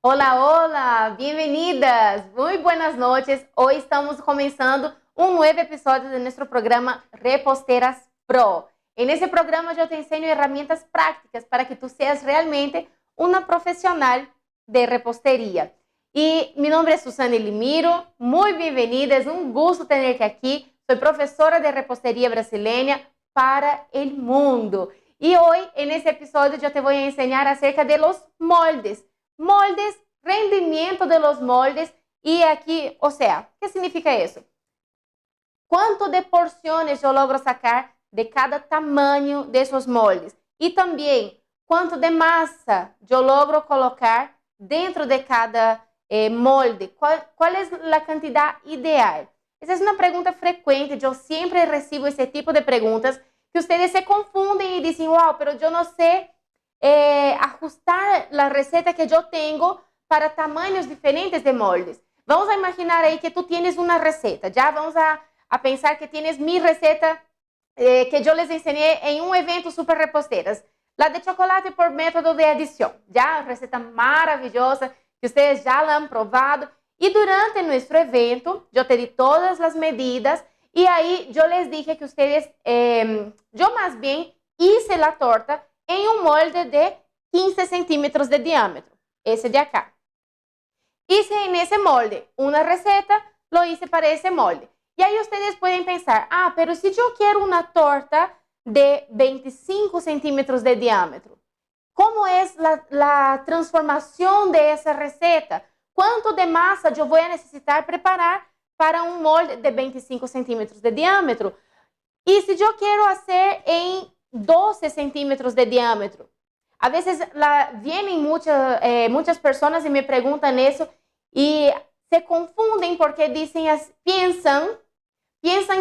Hola, hola, bienvenidas, muy buenas noches. Hoy estamos comenzando un nuevo episodio de nuestro programa Reposteras Pro. En ese programa yo te enseño herramientas prácticas para que tú seas realmente una profesional de repostería. Y mi nombre es Susana Limiro, muy bienvenida, es un gusto tenerte aquí. Soy profesora de repostería brasileña para el mundo. Y hoy en este episodio yo te voy a enseñar acerca de los moldes. Moldes, rendimiento de los moldes y aquí, o sea, ¿qué significa eso? ¿Cuánto de porciones yo logro sacar de cada tamaño de esos moldes? Y también, ¿cuánto de masa yo logro colocar dentro de cada molde? ¿Cuál es la cantidad ideal? Esa es una pregunta frecuente, yo siempre recibo ese tipo de preguntas que ustedes se confunden y dicen, wow, pero yo no sé ajustar la receta que yo tengo para tamaños diferentes de moldes. Vamos a imaginar ahí que tú tienes una receta, ya vamos a pensar que tienes mi receta que yo les enseñé en un evento Super Reposteras, la de chocolate por método de adición, ya receta maravillosa que ustedes ya la han probado. Y durante nuestro evento yo te di todas las medidas y ahí yo les dije que ustedes, yo más bien hice la torta en un molde de 15 centímetros de diámetro, ese de acá. Hice en ese molde una receta, lo hice para ese molde. Y ahí ustedes pueden pensar, ah, pero si yo quiero una torta de 25 centímetros de diámetro, ¿cómo es la transformación de esa receta? ¿Cuánto de masa yo voy a necesitar preparar para un molde de 25 centímetros de diámetro? Y si yo quiero hacer en 12 centímetros de diámetro, a veces vienen muchas personas y me preguntan eso y se confunden porque dicen, piensan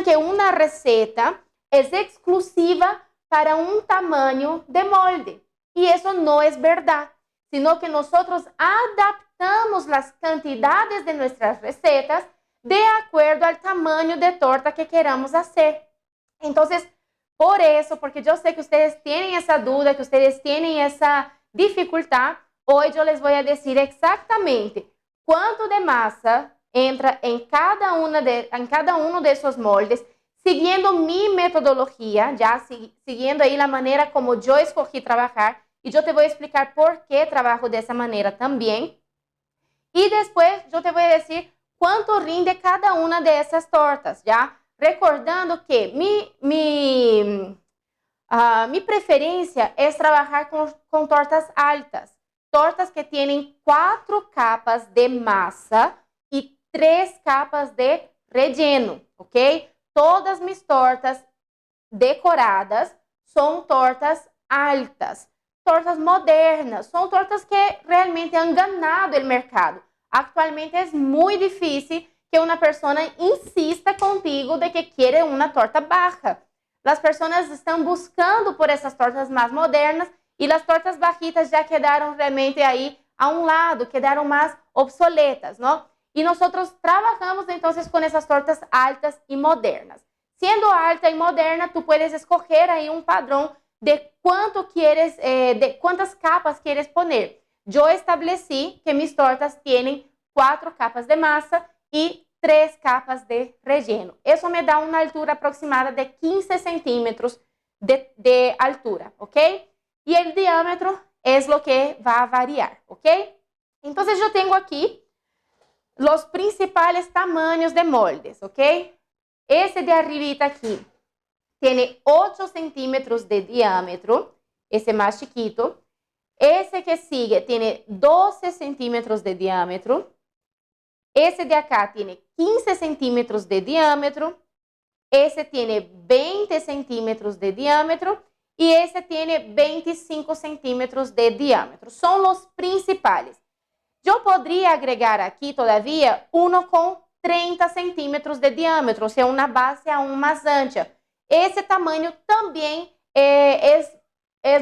que una receta es exclusiva para un tamaño de molde. Y eso no es verdad, sino que nosotros adaptamos las cantidades de nuestras recetas de acuerdo al tamaño de torta que queramos hacer. Entonces, por eso, porque yo sé que ustedes tienen esa duda, que ustedes tienen esa dificultad, hoy yo les voy a decir exactamente cuánto de masa entra en cada uno de esos moldes, siguiendo mi metodología, ya siguiendo ahí la manera como yo escogí trabajar, y yo te voy a explicar por qué trabajo de esa manera también. Y después yo te voy a decir cuánto rinde cada una de esas tortas, ¿ya? Recordando que mi preferencia es trabajar con tortas altas, tortas que tienen 4 capas de masa y 3 capas de relleno, ¿ok? Todas mis tortas decoradas son tortas altas, tortas modernas, son tortas que realmente han ganado el mercado. Actualmente es muy difícil que una persona insista contigo de que quiere una torta baja. Las personas están buscando por esas tortas más modernas y las tortas bajitas ya quedaron realmente ahí a un lado, quedaron más obsoletas, ¿no? Y nosotros trabajamos entonces con esas tortas altas y modernas. Siendo alta y moderna, tú puedes escoger ahí un padrón de cuánto quieres, de cuántas capas quieres poner. Yo establecí que mis tortas tienen 4 capas de masa y 3 capas de relleno. Eso me da una altura aproximada de 15 centímetros de altura, ¿ok? Y el diámetro es lo que va a variar, ¿ok? Entonces yo tengo aquí los principales tamaños de moldes, ¿ok? Ese de arribita aquí tiene 8 centímetros de diámetro, ese más chiquito. Ese que sigue tiene 12 centímetros de diámetro. Ese de acá tiene 15 centímetros de diámetro. Ese tiene 20 centímetros de diámetro. Y ese tiene 25 centímetros de diámetro. Son los principales. Yo podría agregar aquí todavía uno con 30 centímetros de diámetro, o sea, una base aún más ancha. Ese tamaño también es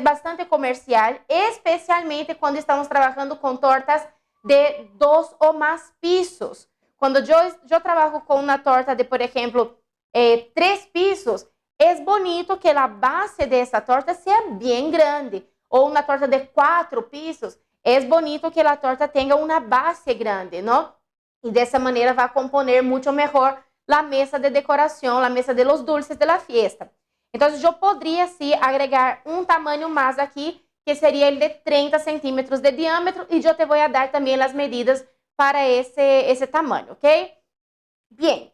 bastante comercial, especialmente cuando estamos trabajando con tortas de 2 o más pisos. Cuando yo trabajo con una torta de, por ejemplo, 3 pisos, es bonito que la base de esa torta sea bien grande. O una torta de 4 pisos, es bonito que la torta tenga una base grande, ¿no? Y de esa manera va a componer mucho mejor la mesa de decoración, la mesa de los dulces de la fiesta. Entonces yo podría sí agregar un tamaño más aquí, que sería el de 30 centímetros de diámetro, y yo te voy a dar también las medidas para ese tamaño, ¿ok? Bien,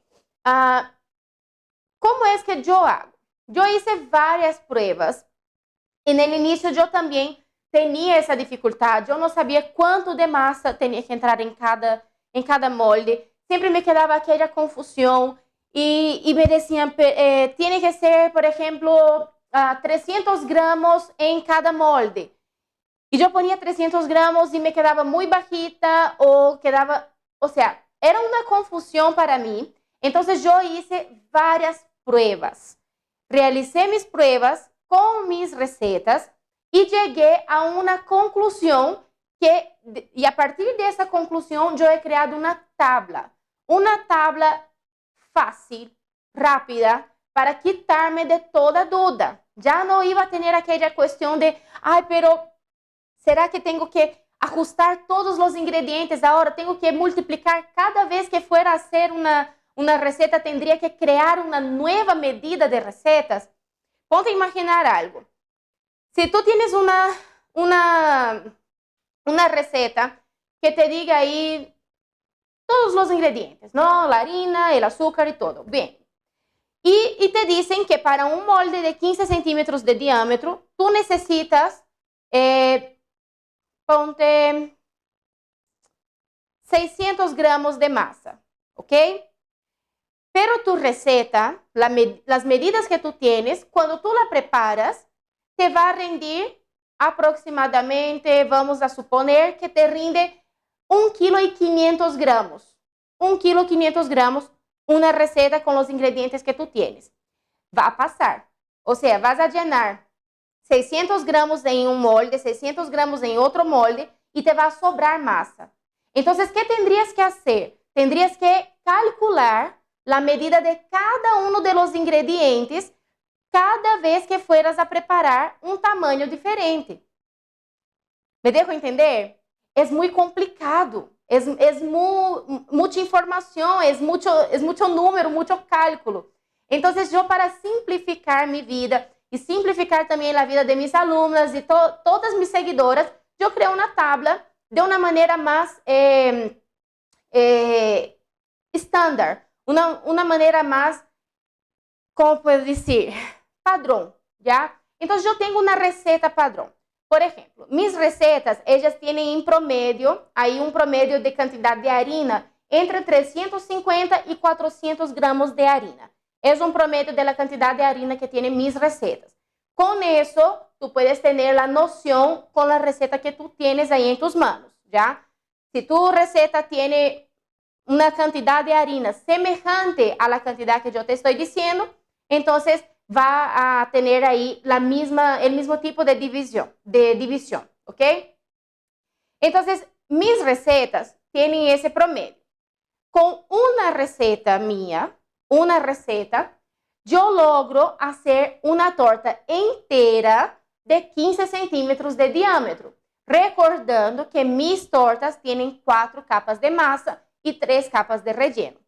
¿cómo es que yo hago? Yo hice varias pruebas. En el inicio yo también tenía esa dificultad. Yo no sabía cuánto de masa tenía que entrar en cada molde. Siempre me quedaba aquella confusión y me decían, tiene que ser, por ejemplo, 300 gramos en cada molde. Y yo ponía 300 gramos y me quedaba muy bajita o sea, era una confusión para mí. Entonces yo hice varias pruebas. Realicé mis pruebas con mis recetas y llegué a una conclusión y a partir de esa conclusión yo he creado una tabla fácil, rápida, para quitarme de toda duda. Ya no iba a tener aquella cuestión de, ay, pero ¿será que tengo que ajustar todos los ingredientes ahora? ¿Tengo que multiplicar cada vez que fuera a hacer una receta? ¿Tendría que crear una nueva medida de recetas? Ponte a imaginar algo. Si tú tienes una receta que te diga ahí todos los ingredientes, ¿no? La harina, el azúcar y todo. Bien. Y te dicen que para un molde de 15 centímetros de diámetro, tú necesitas, ponte 600 gramos de masa, ¿ok? Pero tu receta, las medidas que tú tienes, cuando tú la preparas, te va a rendir aproximadamente, vamos a suponer que te rinde 1,5 gramos. 1,5 gramos, una receta con los ingredientes que tú tienes. Va a pasar. O sea, vas a llenar 600 gramos en un molde, 600 gramos en otro molde y te va a sobrar masa. Entonces, ¿qué tendrías que hacer? Tendrías que calcular la medida de cada uno de los ingredientes cada vez que fueras a preparar un tamaño diferente. ¿Me dejo entender? Es muy complicado, es mucha información, es mucho número, mucho cálculo. Entonces, yo para simplificar mi vida y simplificar también la vida de mis alumnas y todas mis seguidoras, yo creé una tabla de una manera más estándar, una manera más, ¿cómo puedo decir? Padrón, ¿ya? Entonces, yo tengo una receta padrón. Por ejemplo, mis recetas, ellas tienen en promedio, hay un promedio de cantidad de harina entre 350 y 400 gramos de harina. Es un promedio de la cantidad de harina que tienen mis recetas. Con eso, tú puedes tener la noción con la receta que tú tienes ahí en tus manos, ¿ya? Si tu receta tiene una cantidad de harina semejante a la cantidad que yo te estoy diciendo, entonces va a tener ahí el mismo tipo de división, ¿ok? Entonces, mis recetas tienen ese promedio. Con una receta mía, yo logro hacer una torta entera de 15 centímetros de diámetro, recordando que mis tortas tienen 4 capas de masa y 3 capas de relleno.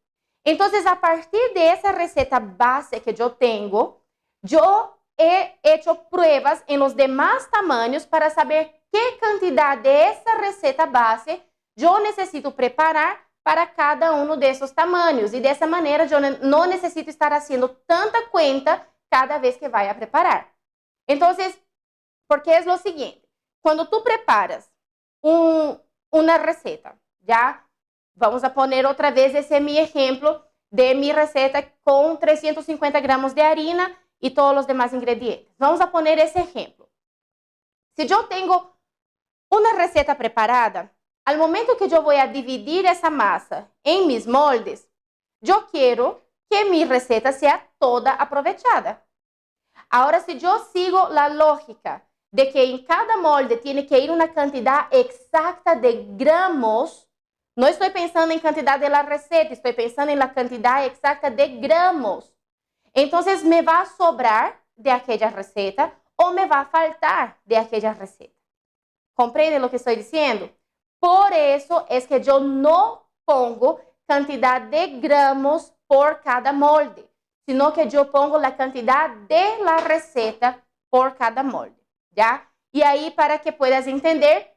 Entonces, a partir de esa receta base que yo tengo, yo he hecho pruebas en los demás tamaños para saber qué cantidad de esa receta base yo necesito preparar para cada uno de esos tamaños. Y de esa manera yo no necesito estar haciendo tanta cuenta cada vez que vaya a preparar. Entonces, porque es lo siguiente, cuando tú preparas una receta, ya vamos a poner otra vez ese mi ejemplo de mi receta con 350 gramos de harina y todos los demás ingredientes. Vamos a poner ese ejemplo. Si yo tengo una receta preparada, al momento que yo voy a dividir esa masa en mis moldes, yo quiero que mi receta sea toda aprovechada. Ahora, si yo sigo la lógica de que en cada molde tiene que ir una cantidad exacta de gramos, no estoy pensando en cantidad de la receta, estoy pensando en la cantidad exacta de gramos. Entonces, me va a sobrar de aquella receta o me va a faltar de aquella receta. ¿Comprende lo que estoy diciendo? Por eso es que yo no pongo cantidad de gramos por cada molde, sino que yo pongo la cantidad de la receta por cada molde, ¿ya? Y ahí, para que puedas entender,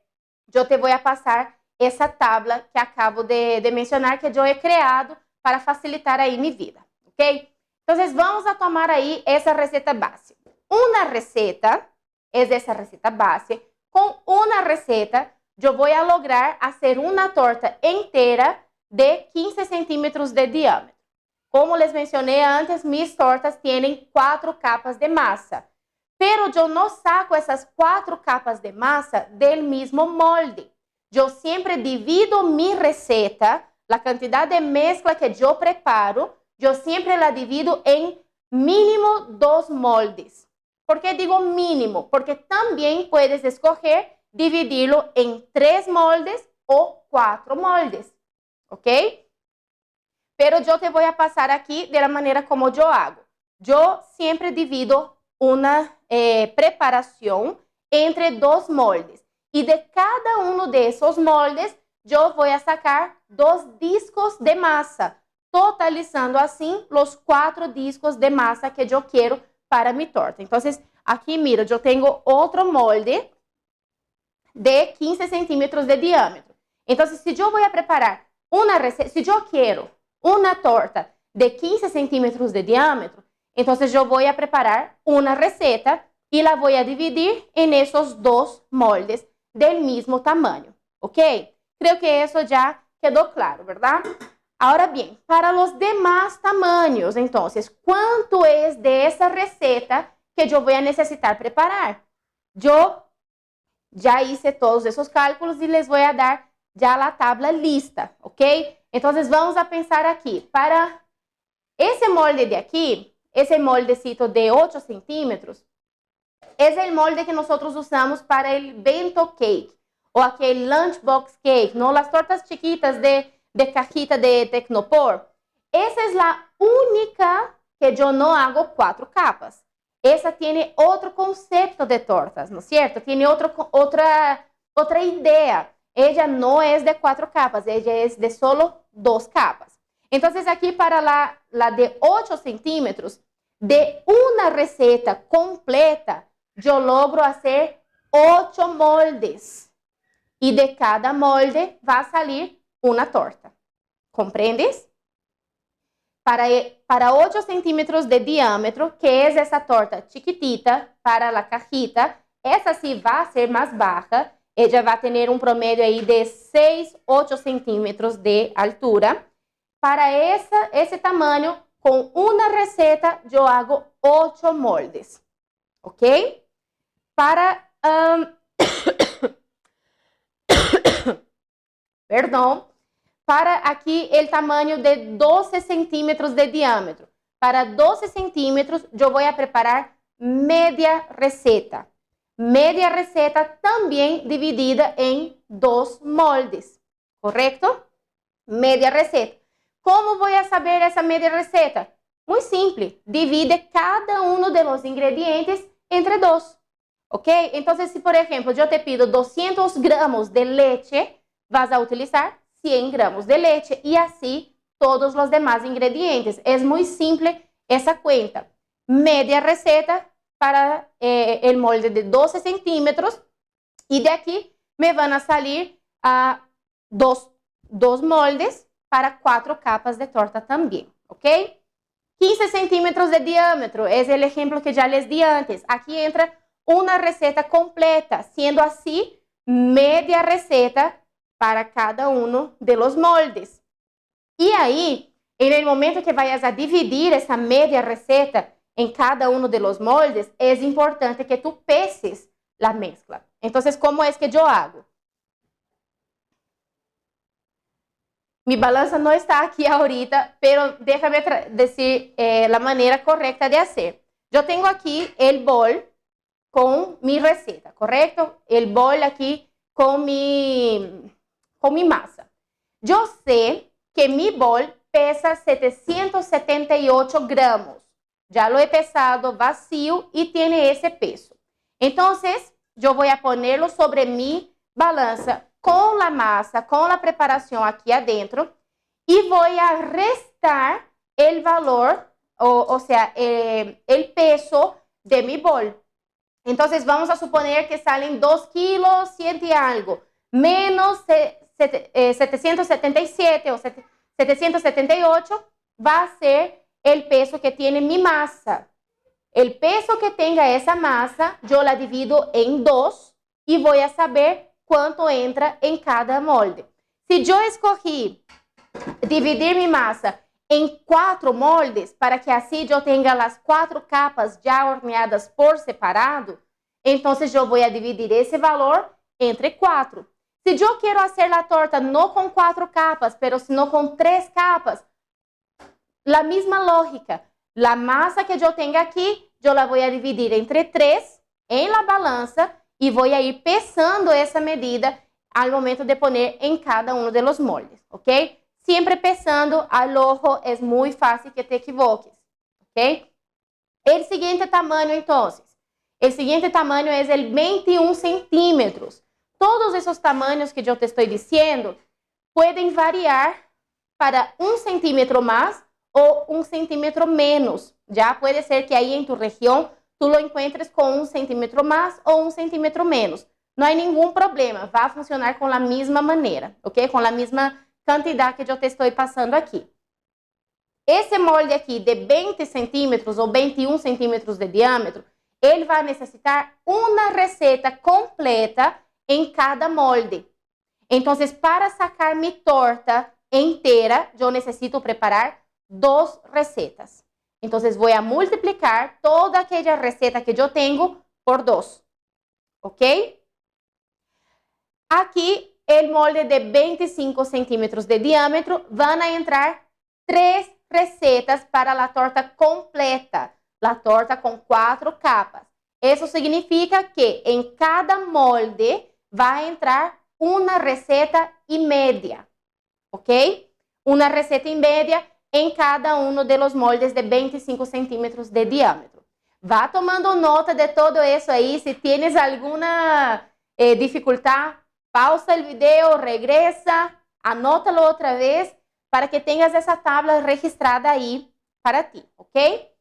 yo te voy a pasar esa tabla que acabo de mencionar, que yo he creado para facilitar ahí mi vida, ¿ok? Entonces, vamos a tomar ahí esa receta base. Una receta es esa receta base. Con una receta, yo voy a lograr hacer una torta entera de 15 centímetros de diámetro. Como les mencioné antes, mis tortas tienen 4 capas de masa. Pero yo no saco esas 4 capas de masa del mismo molde. Yo siempre divido mi receta, la cantidad de mezcla que yo preparo, yo siempre la divido en mínimo 2 moldes. ¿Por qué digo mínimo? Porque también puedes escoger dividirlo en 3 moldes o 4 moldes, ¿ok? Pero yo te voy a pasar aquí de la manera como yo hago. Yo siempre divido una preparación entre 2 moldes. Y de cada uno de esos moldes, yo voy a sacar 2 discos de masa, totalizando así los 4 discos de masa que yo quiero para mi torta. Entonces, aquí mira, yo tengo otro molde de 15 centímetros de diámetro. Entonces, si yo voy a preparar una receta, si yo quiero una torta de 15 centímetros de diámetro, entonces yo voy a preparar una receta y la voy a dividir en esos 2 moldes del mismo tamaño, ¿ok? Creo que eso ya quedó claro, ¿verdad? Ahora bien, para los demás tamaños, entonces, ¿cuánto es de esa receta que yo voy a necesitar preparar? Yo ya hice todos esos cálculos y les voy a dar ya la tabla lista, ¿ok? Entonces, vamos a pensar aquí, para ese molde de aquí, ese moldecito de 8 centímetros, es el molde que nosotros usamos para el bento cake o aquel lunchbox cake, ¿no? Las tortas chiquitas de cajita de Tecnopor. Esa es la única que yo no hago 4 capas. Esa tiene otro concepto de tortas, ¿no es cierto? Tiene otra idea. Ella no es de 4 capas, ella es de solo 2 capas. Entonces, aquí para la de 8 centímetros, de una receta completa, yo logro hacer 8 moldes. Y de cada molde va a salir una torta. ¿Comprendes? Para 8 centímetros de diámetro, que es esa torta chiquitita para la cajita, esa sí va a ser más baja. Ella va a tener un promedio ahí de 6, 8 centímetros de altura. Para ese tamaño, con una receta, yo hago 8 moldes. ¿Ok? Para, perdón, para aquí el tamaño de 12 centímetros de diámetro. Para 12 centímetros yo voy a preparar media receta. Media receta también dividida en 2 moldes, ¿correcto? Media receta. ¿Cómo voy a saber esa media receta? Muy simple, divide cada uno de los ingredientes entre 2. ¿Ok? Entonces, si por ejemplo yo te pido 200 gramos de leche, vas a utilizar 100 gramos de leche y así todos los demás ingredientes. Es muy simple esa cuenta. Media receta para el molde de 12 centímetros y de aquí me van a salir dos moldes para 4 capas de torta también. ¿Ok? 15 centímetros de diámetro es el ejemplo que ya les di antes. Aquí entra una receta completa, siendo así media receta para cada uno de los moldes. Y ahí, en el momento que vayas a dividir esa media receta en cada uno de los moldes, es importante que tú peses la mezcla. Entonces, ¿cómo es que yo hago? Mi balanza no está aquí ahorita, pero déjame decir la manera correcta de hacer. Yo tengo aquí el bol con mi receta, ¿correcto? El bol aquí con mi masa. Yo sé que mi bol pesa 778 gramos. Ya lo he pesado vacío y tiene ese peso. Entonces, yo voy a ponerlo sobre mi balanza con la masa, con la preparación aquí adentro y voy a restar el valor, o sea, el peso de mi bol. Entonces vamos a suponer que salen 2 kilos, 100 y algo, menos 777 o 778 va a ser el peso que tiene mi masa. El peso que tenga esa masa, yo la divido en 2 y voy a saber cuánto entra en cada molde. Si yo escogí dividir mi masa en 4 moldes, para que así yo tenga las 4 capas ya horneadas por separado, entonces yo voy a dividir ese valor entre 4. Si yo quiero hacer la torta no con 4 capas, pero sino con 3 capas, la misma lógica. La masa que yo tenga aquí, yo la voy a dividir entre 3 en la balanza y voy a ir pesando esa medida al momento de poner en cada uno de los moldes, ¿ok? Siempre pesando al ojo, es muy fácil que te equivoques, ¿ok? El siguiente tamaño, entonces. El siguiente tamaño es el 21 centímetros. Todos esos tamaños que yo te estoy diciendo pueden variar para 1 centímetro más o 1 centímetro menos. Ya puede ser que ahí en tu región tú lo encuentres con 1 centímetro más o 1 centímetro menos. No hay ningún problema, va a funcionar con la misma manera, ¿ok? Con la misma cantidad que yo te estoy pasando aquí. Esse molde aqui de 20 centímetros ou 21 centímetros de diâmetro, ele vai necessitar uma receita completa em cada molde. Então, para sacar mi torta inteira, eu necessito preparar 2 recetas. Então, vou a multiplicar toda aquela receita que eu tenho por 2. ¿Ok? Aqui, o molde de 25 centímetros de diâmetro, vão entrar 3 recetas para a torta completa, a torta com 4 capas. Isso significa que em cada molde vai entrar uma receita e média, ok? Uma receita e média em cada um dos moldes de 25 centímetros de diâmetro. Vá tomando nota de todo isso aí. Se tienes alguma dificuldade, pausa o vídeo, regresa, anótalo outra vez, para que tenhas essa tabla registrada aí para ti, ok?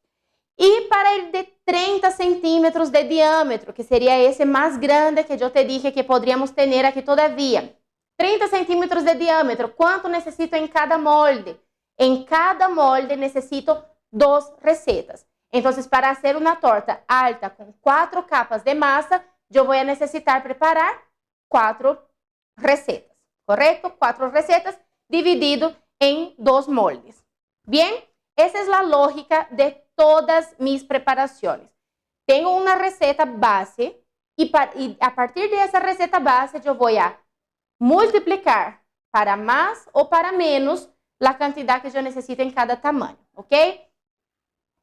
E para el de 30 centímetros de diâmetro, que seria esse mais grande que eu te dije que poderíamos ter aqui todavia. 30 centímetros de diâmetro, quanto necessito em cada molde? Em cada molde necessito 2 recetas. Então, para fazer uma torta alta com 4 capas de massa, eu vou necessitar preparar 4 recetas, correto? 4 recetas dividido en 2 moldes. Bien, esa es la lógica de todas mis preparaciones. Tengo una receta base y a partir de esa receta base yo voy a multiplicar para más o para menos la cantidad que yo necesito en cada tamaño, ¿ok?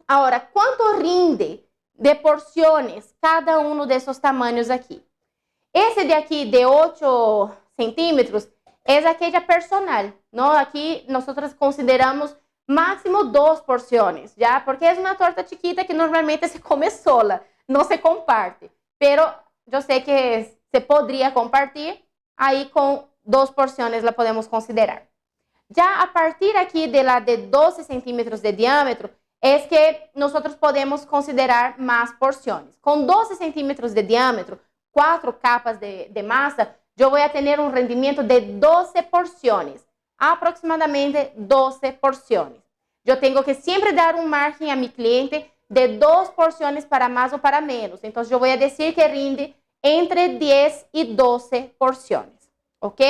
Ahora, ¿cuánto rinde de porciones cada uno de esos tamaños aquí? Ese de aquí de 8 centímetros es aquella personal, ¿no? Aquí nosotros consideramos máximo 2 porciones, ¿ya? Porque es una torta chiquita que normalmente se come sola, no se comparte. Pero yo sé que se podría compartir, ahí con 2 porciones la podemos considerar. Ya a partir aquí de la de 12 centímetros de diámetro, es que nosotros podemos considerar más porciones. Con 12 centímetros de diámetro, 4 capas de masa, yo voy a tener un rendimiento de 12 porciones, aproximadamente 12 porciones. Yo tengo que siempre dar un margen a mi cliente de 2 porciones para más o para menos. Entonces, yo voy a decir que rinde entre 10 y 12 porciones, ¿ok?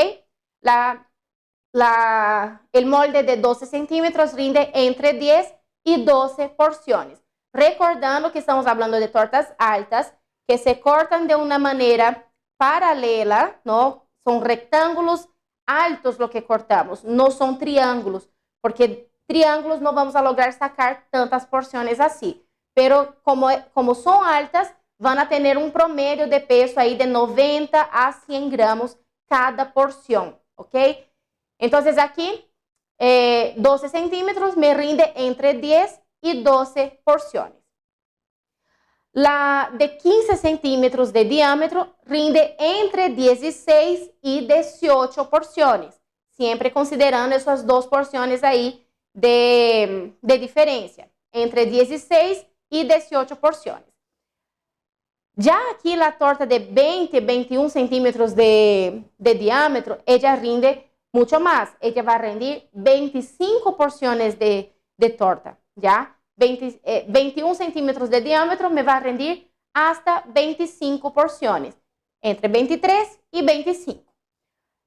El molde de 12 centímetros rinde entre 10 y 12 porciones. Recordando que estamos hablando de tortas altas, que se cortan de una manera paralela, ¿no? Son rectángulos altos lo que cortamos, no son triángulos, porque triángulos no vamos a lograr sacar tantas porciones así. Pero como son altas, van a tener un promedio de peso ahí de 90 a 100 gramos cada porción, ¿ok? Entonces aquí, 12 centímetros me rinde entre 10 y 12 porciones. La de 15 centímetros de diámetro rinde entre 16 y 18 porciones, siempre considerando esas dos porciones ahí de diferencia, entre 16 y 18 porciones. Ya aquí la torta de 20, 21 centímetros de diámetro, ella rinde mucho más. Ella va a rendir 25 porciones de torta, ¿ya? 21 centímetros de diámetro me va a rendir hasta 25 porciones, entre 23 y 25.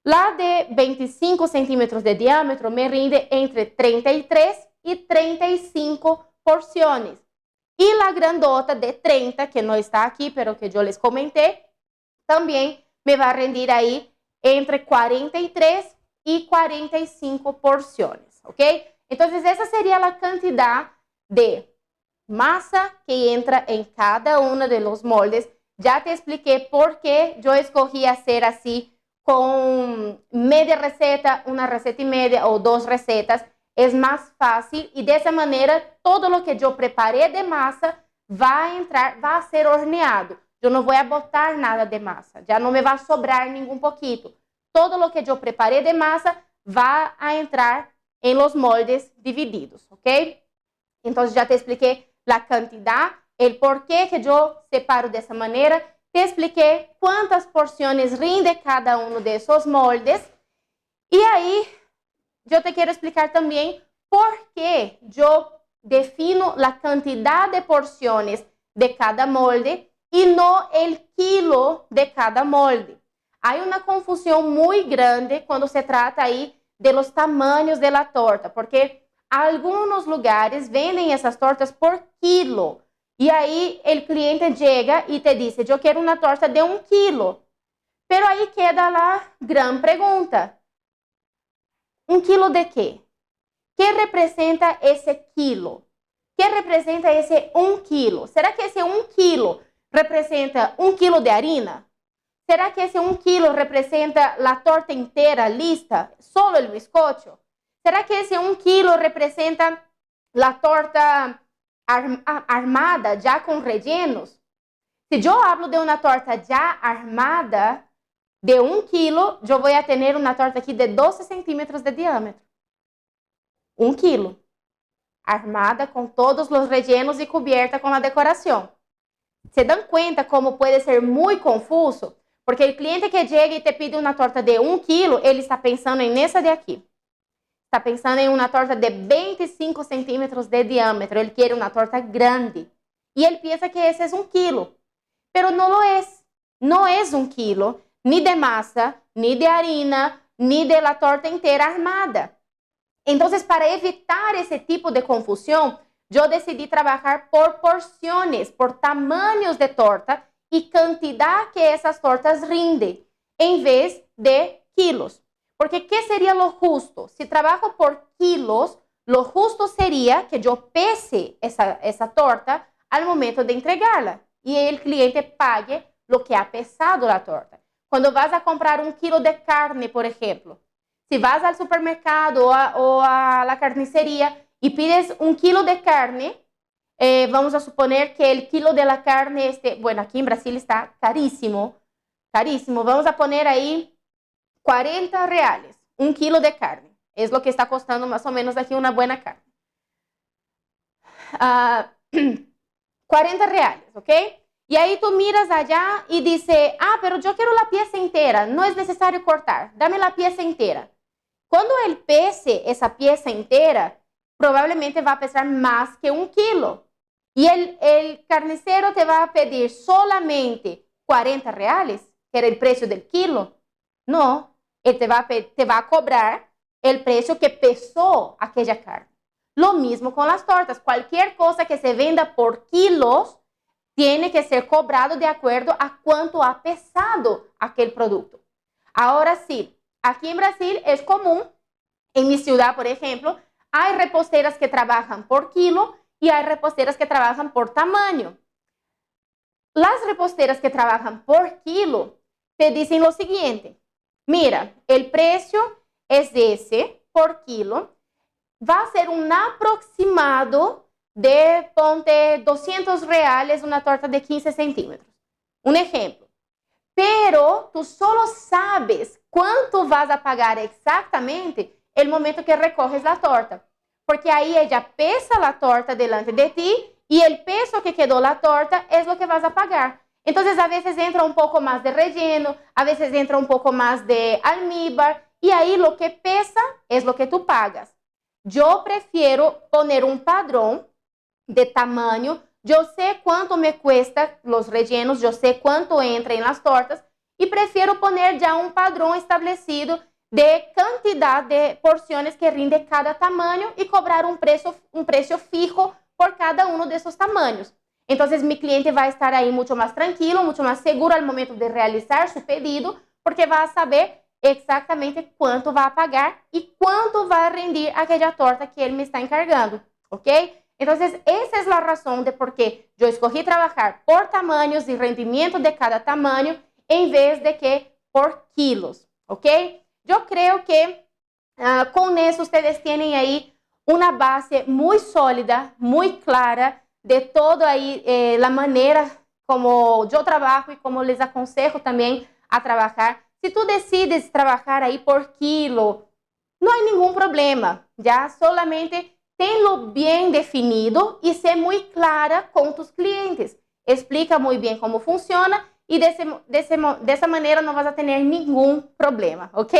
La de 25 centímetros de diámetro me rinde entre 33 y 35 porciones. Y la grandota de 30, que no está aquí, pero que yo les comenté, también me va a rendir ahí entre 43 y 45 porciones, ¿ok? Entonces, esa sería la cantidad de masa que entra en cada uno de los moldes. Ya te expliqué por qué yo escogí hacer así con media receta, una receta y media o dos recetas. Es más fácil y de esa manera todo lo que yo preparé de masa va a entrar, va a ser horneado. Yo no voy a botar nada de masa, ya no me va a sobrar ningún poquito. Todo lo que yo preparé de masa va a entrar en los moldes divididos, ¿ok? Entonces ya te expliqué la cantidad, el por qué que yo separo de esa manera. Te expliqué cuántas porciones rinde cada uno de esos moldes. Y ahí yo te quiero explicar también por qué yo defino la cantidad de porciones de cada molde y no el kilo de cada molde. Hay una confusión muy grande cuando se trata ahí de los tamaños de la torta, porque algunos lugares venden esas tortas por kilo. Y ahí el cliente llega y te dice, yo quiero una torta de 1 kilo. Pero ahí queda la gran pregunta. ¿1 kilo de qué? ¿Qué representa ese kilo? ¿Qué representa ese 1 kilo? ¿Será que ese 1 kilo representa 1 kilo de harina? ¿Será que ese 1 kilo representa la torta entera lista, solo el bizcocho? ¿Será que ese 1 kilo representa la torta armada, ya con rellenos? Si yo hablo de una torta ya armada de 1 kilo, yo voy a tener una torta aquí de 12 centímetros de diámetro. 1 kilo. Armada con todos los rellenos y cubierta con la decoración. ¿Se dan cuenta cómo puede ser muy confuso? Porque el cliente que llega y te pide una torta de 1 kilo, ele está pensando en esa de aquí. Está pensando en una torta de 25 centímetros de diámetro. Él quiere una torta grande. Y él piensa que ese es 1 kilo. Pero no lo es. No es 1 kilo, ni de masa, ni de harina, ni de la torta entera armada. Entonces, para evitar ese tipo de confusión, yo decidí trabajar por porciones, por tamaños de torta y cantidad que esas tortas rinden, en vez de kilos. Porque ¿qué sería lo justo? Si trabajo por kilos, lo justo sería que yo pese esa torta al momento de entregarla y el cliente pague lo que ha pesado la torta. Cuando vas a comprar 1 kilo de carne, por ejemplo, si vas al supermercado o a la carnicería y pides 1 kilo de carne, vamos a suponer que el kilo de la carne, bueno, aquí en Brasil está carísimo, carísimo. Vamos a poner ahí 40 reales, 1 kilo de carne. Es lo que está costando más o menos aquí una buena carne. 40 reales, ¿ok? Y ahí tú miras allá y dices, pero yo quiero la pieza entera, no es necesario cortar, dame la pieza entera. Cuando él pese esa pieza entera, probablemente va a pesar más que 1 kilo. Y el carnicero te va a pedir solamente 40 reales, que era el precio del kilo. No, él te va a cobrar el precio que pesó aquella carne. Lo mismo con las tortas. Cualquier cosa que se venda por kilos tiene que ser cobrado de acuerdo a cuánto ha pesado aquel producto. Ahora sí, aquí en Brasil es común, en mi ciudad, por ejemplo, hay reposteras que trabajan por kilo y hay reposteras que trabajan por tamaño. Las reposteras que trabajan por kilo te dicen lo siguiente: mira, el precio es ese por kilo, va a ser un aproximado de, ponte, 200 reales una torta de 15 centímetros. Un ejemplo. Pero tú solo sabes cuánto vas a pagar exactamente el momento que recoges la torta. Porque ahí ella pesa la torta delante de ti y el peso que quedó la torta es lo que vas a pagar. Entonces, a veces entra un poco más de relleno, a veces entra un poco más de almíbar y ahí lo que pesa es lo que tú pagas. Yo prefiero poner un padrón de tamaño. Yo sé cuánto me cuesta los rellenos, yo sé cuánto entra en las tortas y prefiero poner ya un padrón establecido de cantidad de porciones que rinde cada tamaño y cobrar un precio fijo por cada uno de esos tamaños. Entonces, mi cliente va a estar ahí mucho más tranquilo, mucho más seguro al momento de realizar su pedido, porque va a saber exactamente cuánto va a pagar y cuánto va a rendir aquella torta que él me está encargando, ¿ok? Entonces, esa es la razón de por qué yo escogí trabajar por tamaños y rendimiento de cada tamaño en vez de que por kilos, ¿ok? Yo creo que con eso ustedes tienen ahí una base muy sólida, muy clara de toda ahí la manera como yo trabajo y como les aconsejo también a trabajar. Si tú decides trabajar ahí por kilo, no hay ningún problema, ¿ya? Solamente tenlo bien definido y sé muy clara con tus clientes. Explica muy bien cómo funciona y de esa manera no vas a tener ningún problema, ¿ok?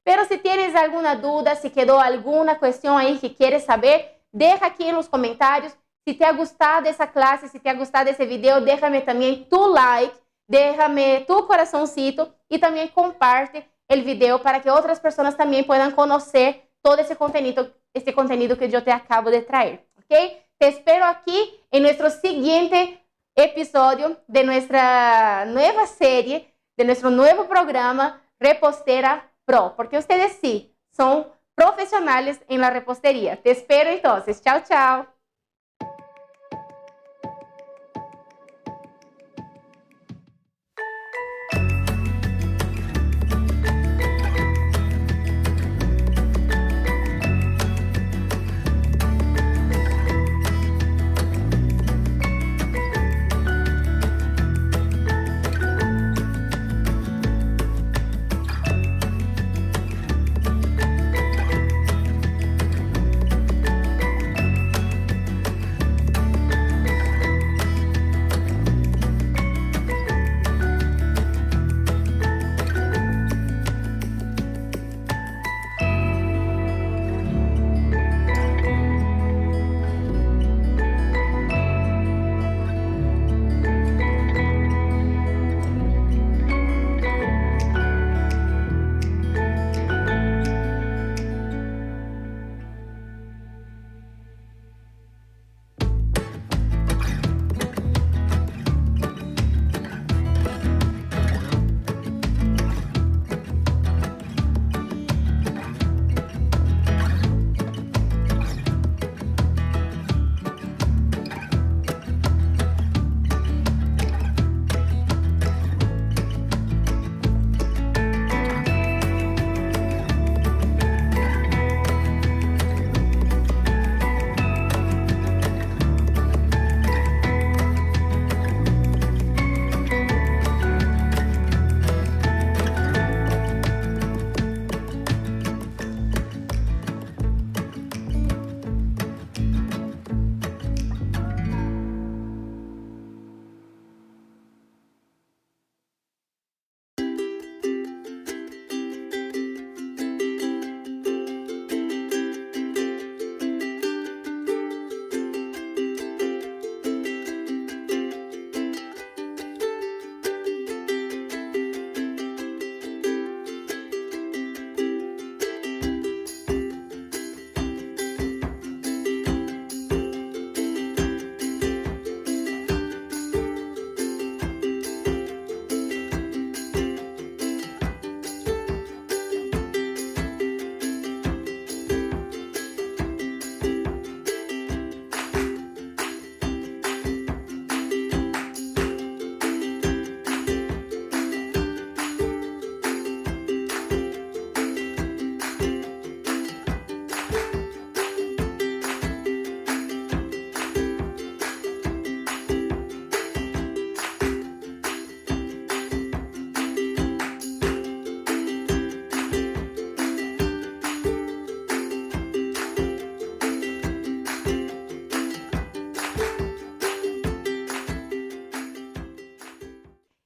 Pero si tienes alguna duda, si quedó alguna cuestión ahí que quieres saber, deja aquí en los comentarios. Si te ha gustado esa clase, si te ha gustado ese video, déjame también tu like, déjame tu corazoncito y también comparte el video para que otras personas también puedan conocer todo ese contenido que yo te acabo de traer, ¿ok? Te espero aquí en nuestro siguiente episodio de nuestra nueva serie, de nuestro nuevo programa Repostera Pro, porque ustedes sí son profesionales en la repostería. Te espero entonces. Chao, chao.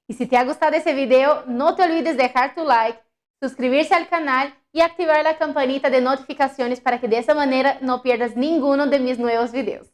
Y si te ha gustado ese video, no te olvides de dejar tu like, suscribirse al canal y activar la campanita de notificaciones para que de esa manera no pierdas ninguno de mis nuevos videos.